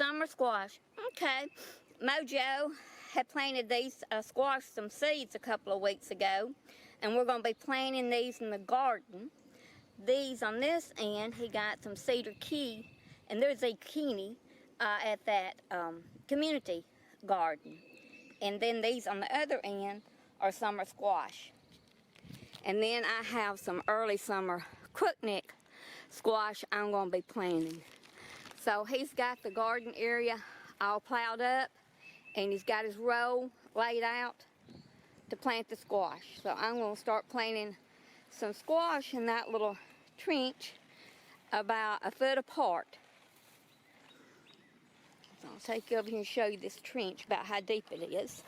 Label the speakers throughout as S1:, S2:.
S1: Summer squash. Okay. Mojo had planted these squash, some seeds a couple of weeks ago. And we're going to be planting these in the garden. These on this end, he got some cedar key. And there's zucchini at that community garden. And then these on the other end are summer squash. And then I have some early summer crookneck squash I'm going to be planting. So he's got the garden area all plowed up, and he's got his row laid out to plant the squash. So I'm going to start planting some squash in that little trench about a foot apart. So I'll take you over here and show you this trench about how deep it is.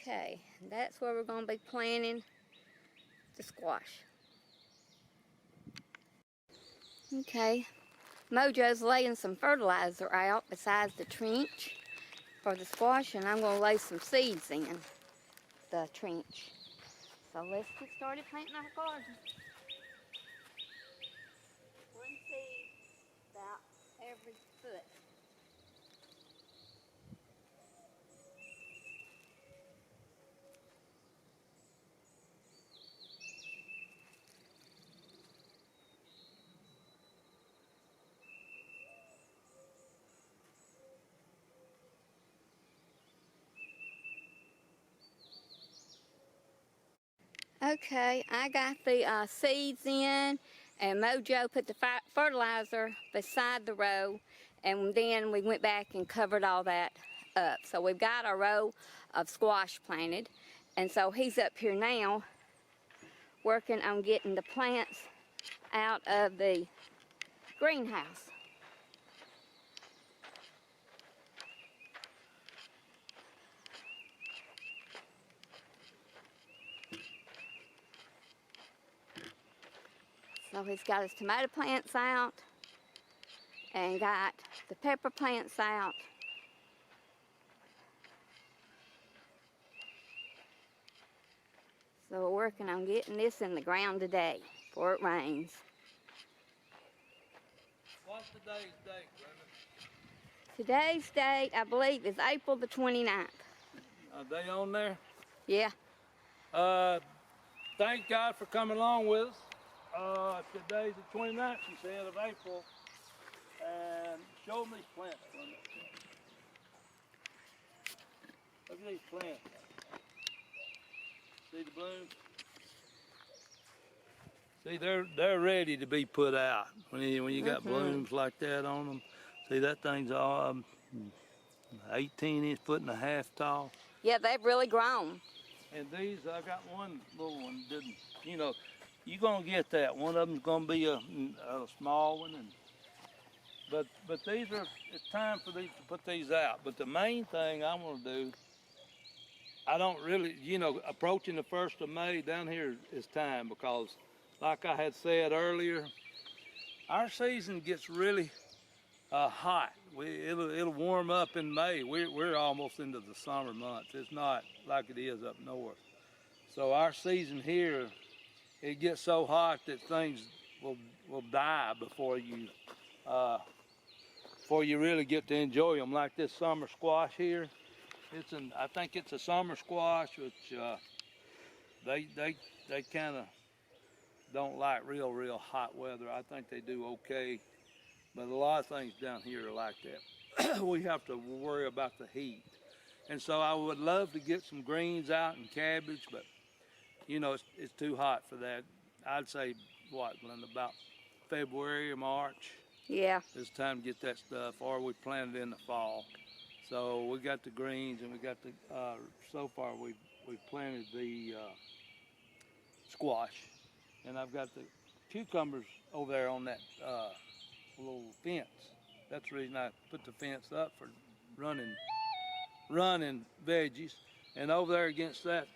S1: Okay, that's where we're going to be planting the squash. Okay, Mojo's laying some fertilizer out besides the trench for the squash, and I'm going to lay some seeds in the trench. So let's get started planting our garden. One seed about every foot. Okay, I got the seeds in, and Mojo put the fertilizer beside the row, and then we went back and covered all that up. So we've got our row of squash planted, and so he's up here now working on getting the plants out of the greenhouse. So he's got his tomato plants out and got the pepper plants out. So we're working on getting this in the ground today before it rains.
S2: What's today's date, Brenda?
S1: Today's date, I believe, is April the 29th.
S2: Are they on there?
S1: Yeah.
S2: Thank God for coming along with us. Today's the 29th, you said, of April. And show them these plants, Brenda. Look at these plants. See the blooms? See, they're ready to be put out when you got blooms like that on them. See, that thing's all 18 foot and a half tall.
S1: Yeah, they've really grown.
S2: And these, I got one little one didn't, you know, you're gonna get that. One of them's gonna be a small one, but these are, it's time for these to put these out. But the main thing I want to do, I don't really, you know, approaching the 1st of May down here is time, because like I had said earlier, our season gets really hot. It'll warm up in May. We're almost into the summer months. It's not like it is up north. So our season here, it gets so hot that things will die before you really get to enjoy them. Like this summer squash here, I think it's a summer squash, which they kind of don't like real hot weather. I think they do okay, but a lot of things down here are like that. We have to worry about the heat, and so I would love to get some greens out and cabbage, but you know, it's too hot for that. I'd say, what, Glenn, about February or March?
S1: Yeah.
S2: It's time to get that stuff, or we plant it in the fall. So we got the greens, and we got the, so far we've planted the squash. And I've got the cucumbers over there on that little fence. That's the reason I put the fence up, for running veggies. And over there against that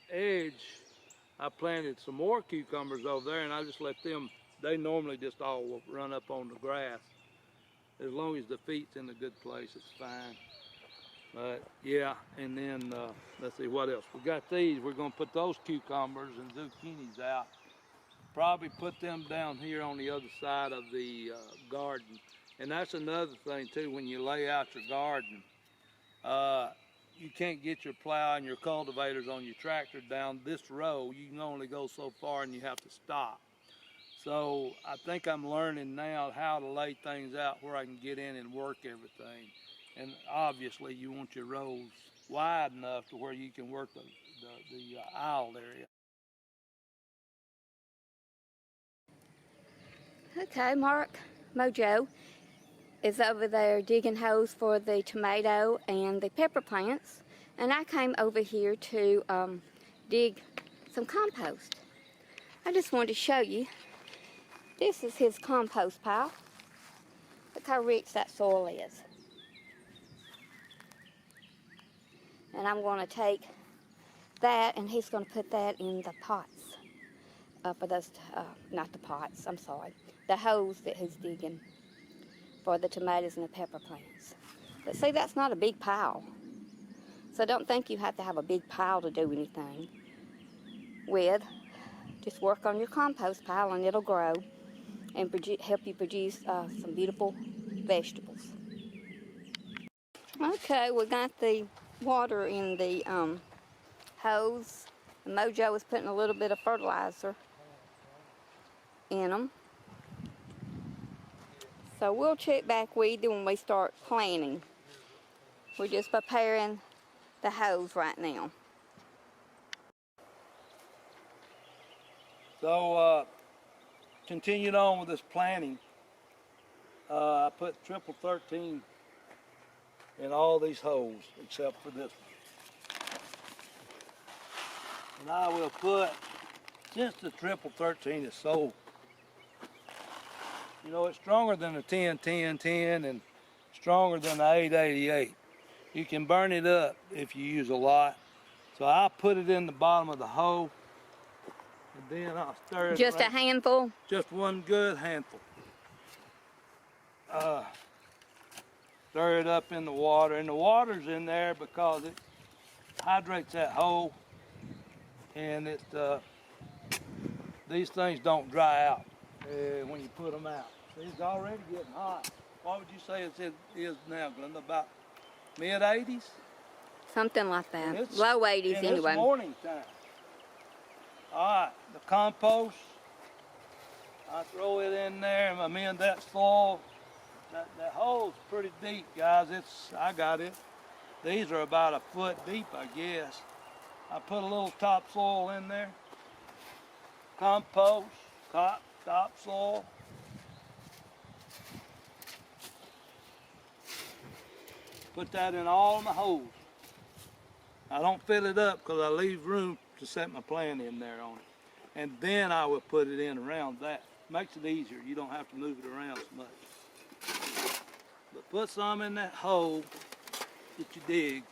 S2: edge, I planted some more cucumbers over there, and I just let them, they normally just all run up on the grass. As long as the feet's in a good place, it's fine. But yeah, and then let's see what else. We got these, we're gonna put those cucumbers and zucchinis out. Probably put them down here on the other side of the garden. And that's another thing too, when you lay out your garden, you can't get your plow and your cultivators on your tractor down this row. You can only go so far and you have to stop. So I think I'm learning now how to lay things out where I can get in and work everything. And obviously you want your rows wide enough to where you can work the aisle area.
S1: Okay, Mark Mojo is over there digging holes for the tomato and the pepper plants, and I came over here to dig some compost. I just wanted to show you, this is his compost pile. Look how rich that soil is. And I'm going to take that, and he's going to put that in the pots. For those, not the pots, I'm sorry, the holes that he's digging for the tomatoes and the pepper plants. But see, that's not a big pile. So don't think you have to have a big pile to do anything with. Just work on your compost pile and it'll grow and help you produce some beautiful vegetables. Okay, we got the water in the hose. Mojo is putting a little bit of fertilizer in them. So we'll check back with you when we start planting. We're just preparing the hose right now.
S2: So continuing on with this planting, I put triple 13 in all these holes except for this one. And I will put, since the triple 13 is so, you know, it's stronger than the 10, 10, 10 and stronger than the 888. You can burn it up if you use a lot. So I'll put it in the bottom of the hole and then I'll stir it.
S1: Just a handful?
S2: Just one good handful. Stir it up in the water, and the water's in there because it hydrates that hole, and it these things don't dry out when you put them out. It's already getting hot. What would you say it is now, Glenda? About mid-80s?
S1: Something like that. Low 80s anyway.
S2: It's morning time. All right, the compost. I throw it in there and I'm in that soil. That hole's pretty deep, guys. I got it. These are about a foot deep, I guess. I put a little topsoil in there. Compost, topsoil. Put that in all my holes. I don't fill it up because I leave room to set my plant in there on it. And then I will put it in around that. Makes it easier. You don't have to move it around so much. But put some in that hole that you dig.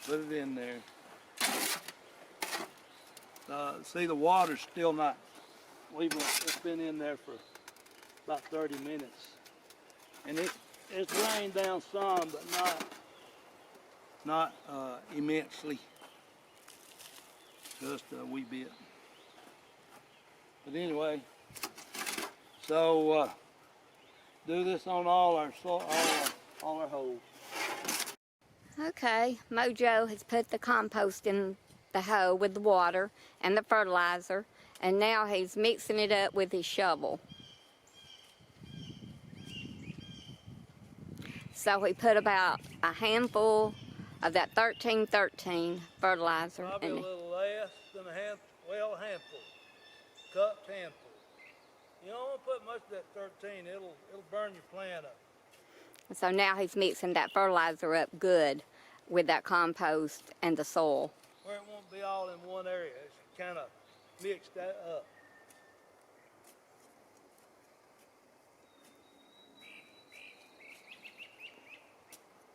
S2: Put it in there. See, the water's still not, it's been in there for about 30 minutes. And it's rained down some, but not immensely. Just a wee bit. But anyway, so do this on all our holes.
S1: Okay, Mojo has put the compost in the hole with the water and the fertilizer, and now he's mixing it up with his shovel. So he put about a handful of that 1313 fertilizer.
S2: Probably a little less than a handful. Cupped handful. You don't want to put much of that 13, it'll burn your plant up.
S1: So now he's mixing that fertilizer up good with that compost and the soil.
S2: Where it won't be all in one area, it's kind of mixed that up.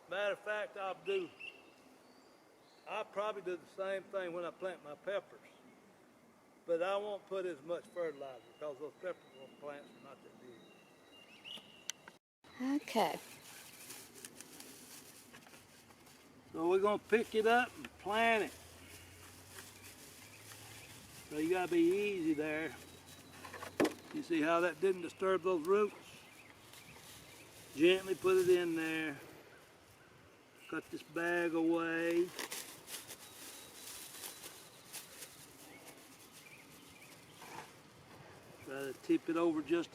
S2: Matter of fact, I'll probably do the same thing when I plant my peppers. But I won't put as much fertilizer because those pepper plants are not that big.
S1: Okay.
S2: So we're going to pick it up and plant it. So you got to be easy there. You see how that didn't disturb those roots? Gently put it in there. Cut this bag away. Try to tip it over just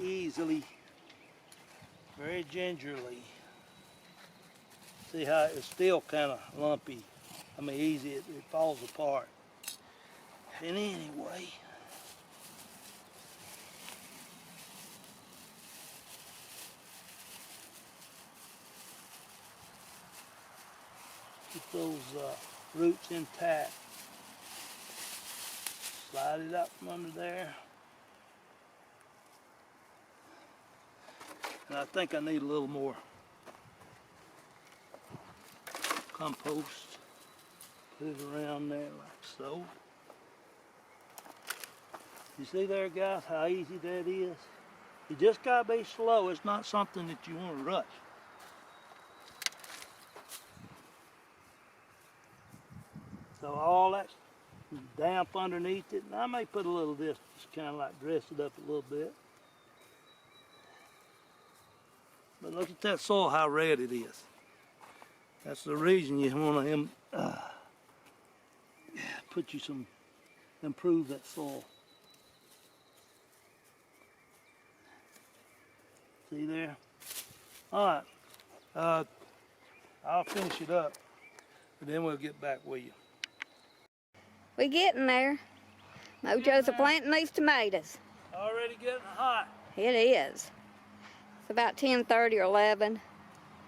S2: easily, very gingerly. See how it's still kind of lumpy. I mean, easy, it falls apart. And anyway, keep those roots intact. Slide it out from under there. And I think I need a little more compost. Put it around there like so. You see there, guys, how easy that is? You just gotta be slow. It's not something that you want to rush. So all that damp underneath it, and I may put a little of this, just kind of like dress it up a little bit. But look at that soil, how red it is. That's the reason you want to put you some, improve that soil. See there? All right, I'll finish it up, and then we'll get back with you.
S1: We getting there. Mojo's a planting these tomatoes.
S2: Already getting hot.
S1: It is. It's about 10:30 or 11.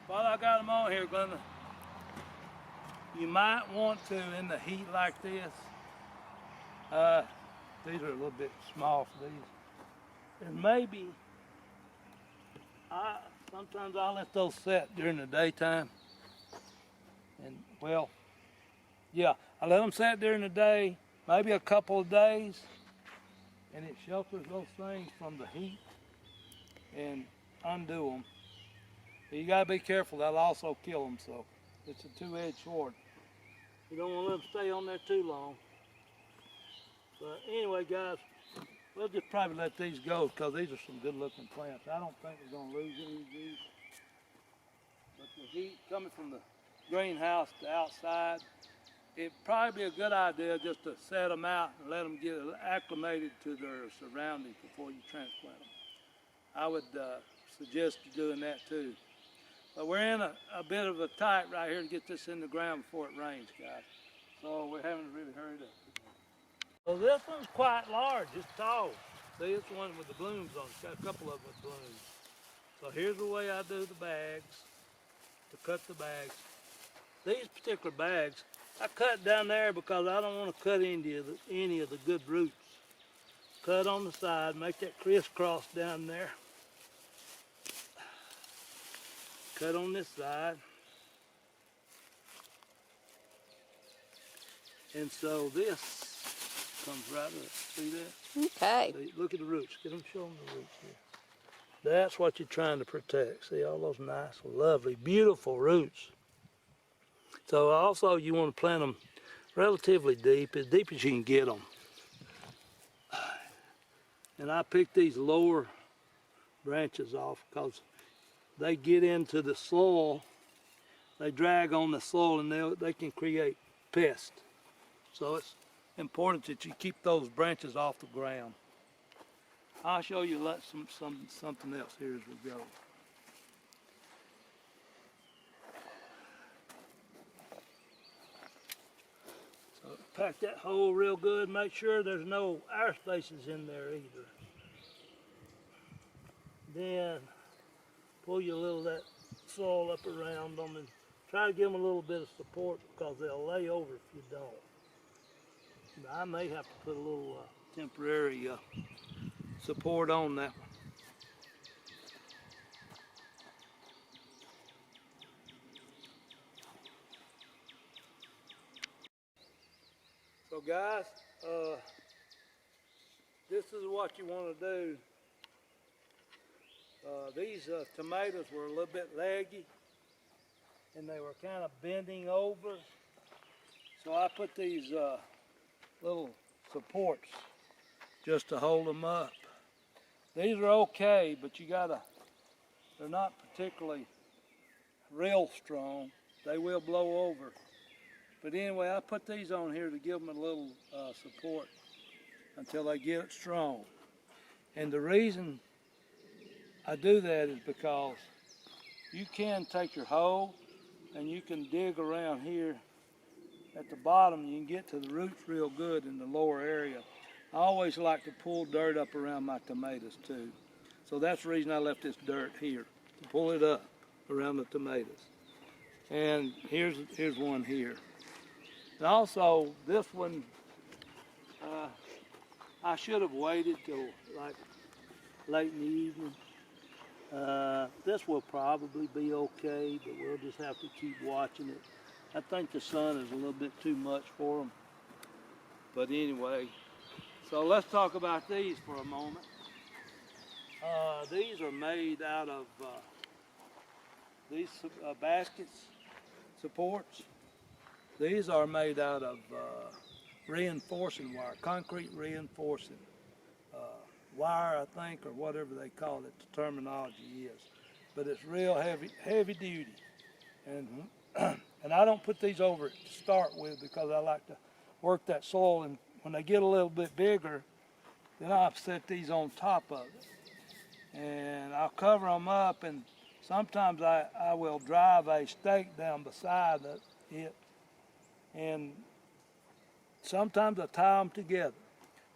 S2: While I got them on here, Glenda, you might want to, in the heat like this, these are a little bit small for these, and maybe, sometimes I'll let those set during the daytime, and well, yeah, I let them set during the day, maybe a couple of days, and it shelters those things from the heat and undo them. But you gotta be careful, that'll also kill them, so it's a two-edged sword. You don't want to let them stay on there too long. But anyway, guys, we'll just probably let these go because these are some good-looking plants. I don't think we're gonna lose any of these. But the heat coming from the greenhouse to outside, it'd probably be a good idea just to set them out and let them get acclimated to their surroundings before you transplant them. I would suggest you doing that too. But we're in a bit of a tight right here to get this in the ground before it rains, guys. So we're having to really hurry up. So this one's quite large, it's tall. See, it's the one with the blooms on it. It's got a couple of them with blooms. So here's the way I do the bags, to cut the bags. These particular bags, I cut down there because I don't want to cut any of the good roots. Cut on the side, make that crisscross down there. Cut on this side. And so this comes right up. See that?
S1: Okay.
S2: See, look at the roots. Get them, show them the roots here. That's what you're trying to protect. See all those nice, lovely, beautiful roots. So also you want to plant them relatively deep as you can get them. And I pick these lower branches off because they get into the soil, they drag on the soil, and they can create pests. So it's important that you keep those branches off the ground. I'll show you something else here as we go. So pack that hole real good. Make sure there's no air spaces in there either. Then pull you a little of that soil up around them and try to give them a little bit of support because they'll lay over if you don't. I may have to put a little temporary support on that one. So guys, this is what you want to do. These tomatoes were a little bit leggy and they were kind of bending over. So I put these little supports just to hold them up. These are okay, but you gotta they're not particularly real strong. They will blow over. But anyway, I put these on here to give them a little support until they get strong. And the reason I do that is because you can take your hoe and you can dig around here at the bottom. You can get to the roots real good in the lower area. I always like to pull dirt up around my tomatoes too. So that's the reason I left this dirt here, to pull it up around the tomatoes. And here's one here. And also this one, I should have waited till like late in the evening. This will probably be okay, but we'll just have to keep watching it. I think the sun is a little bit too much for them. But anyway, so let's talk about these for a moment. These are made out of these baskets, supports. These are made out of reinforcing wire, concrete reinforcing wire, I think, or whatever they call it, the terminology is. But it's real heavy duty. And and I don't put these over it to start with because I like to work that soil, and when they get a little bit bigger, then I'll set these on top of it. And I'll cover them up, and sometimes I will drive a stake down beside it, and sometimes I tie them together.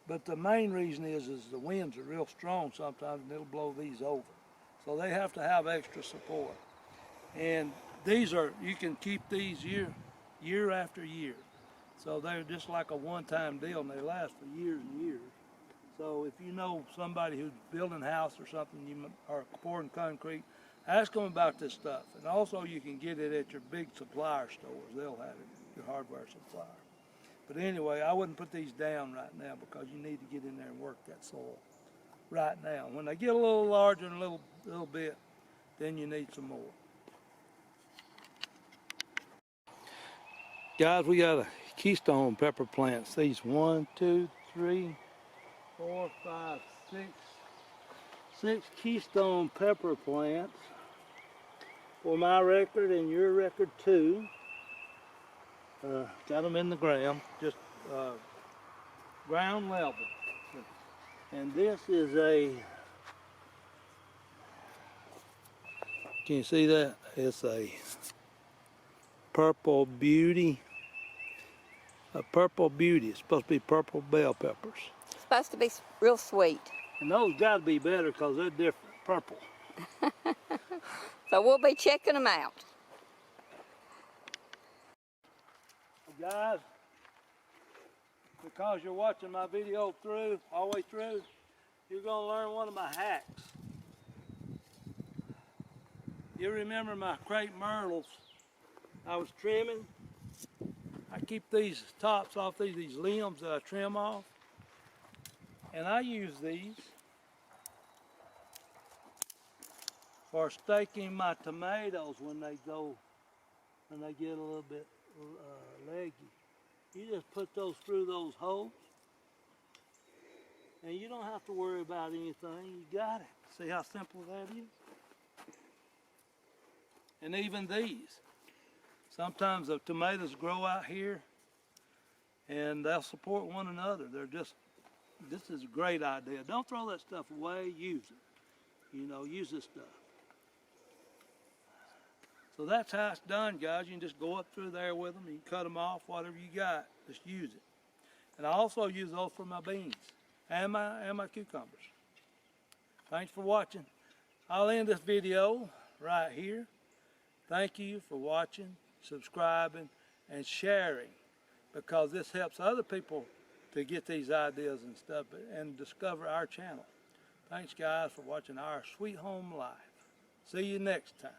S2: But the main reason is the winds are real strong sometimes, and it'll blow these over. So they have to have extra support. And these are, you can keep these year after year. So they're just like a one-time deal, and they last for years and years. So if you know somebody who's building a house or something, or pouring concrete, ask them about this stuff. And also you can get it at your big supplier stores. They'll have it, your hardware supplier. But anyway, I wouldn't put these down right now because you need to get in there and work that soil right now. When they get a little larger and a little bit, then you need some more. Guys, we got a keystone pepper plants. These 1, 2, 3, 4, 5, 6 keystone pepper plants for my record and your record too. Got them in the ground, just ground level. And this is can you see that? It's a purple beauty. A purple beauty. It's supposed to be purple bell peppers.
S1: It's supposed to be real sweet.
S2: And those got to be better because they're different, purple.
S1: So we'll be checking them out.
S2: Guys, because you're watching my video all the way through, you're going to learn one of my hacks. You remember my crepe myrtles I was trimming? I keep these tops off these limbs that I trim off, and I use these for staking my tomatoes when they get a little bit leggy. You just put those through those holes, and you don't have to worry about anything. You got it. See how simple that is? And even these. Sometimes the tomatoes grow out here, and they'll support one another. This is a great idea. Don't throw that stuff away. Use it. You know, use this stuff. So that's how it's done, guys. You can just go up through there with them. You can cut them off, whatever you got. Just use it. And I also use those for my beans and my cucumbers. Thanks for watching. I'll end this video right here. Thank you for watching, subscribing, and sharing, because this helps other people to get these ideas and stuff and discover our channel. Thanks, guys, for watching Our Sweet Home Life. See you next time.